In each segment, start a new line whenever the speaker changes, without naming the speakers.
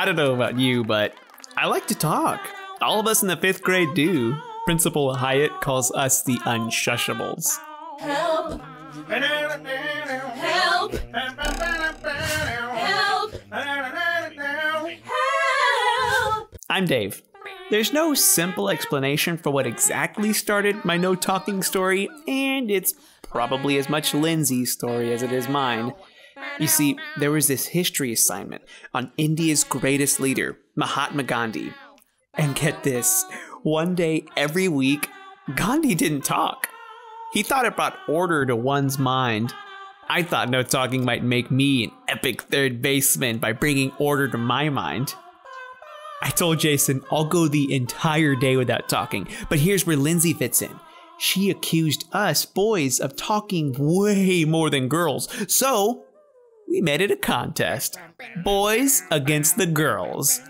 I don't know about you, but I like to talk. All of us in the 5th grade do. Principal Hyatt calls us the Unshushables.
Help! Help! Help! Help!
I'm Dave. There's no simple explanation for what exactly started my no talking story, and it's probably as much Lindsay's story as it is mine. You see, there was this history assignment on India's greatest leader, Mahatma Gandhi. And get this, one day every week, Gandhi didn't talk. He thought it brought order to one's mind. I thought no talking might make me an epic third baseman by bringing order to my mind. I told Jason I'll go the entire day without talking, but here's where Lindsay fits in. She accused us boys of talking way more than girls, so we made it a contest. Boys against the girls.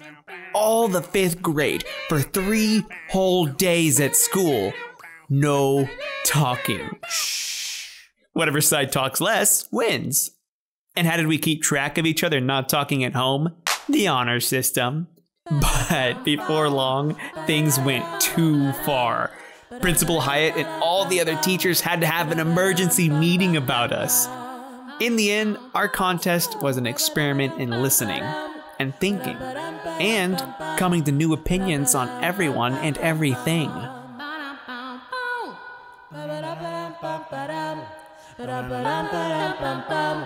All the 5th grade for 3 whole days at school. No talking. Shh. Whatever side talks less wins. And how did we keep track of each other not talking at home? The honor system. But before long, things went too far. Principal Hyatt and all the other teachers had to have an emergency meeting about us. In the end, our contest was an experiment in listening and thinking and coming to new opinions on everyone and everything.
Ba-dum-ba-dum-ba-dum-bum-bum.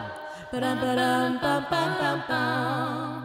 Ba-dum-ba-dum-bum-bum-bum-bum.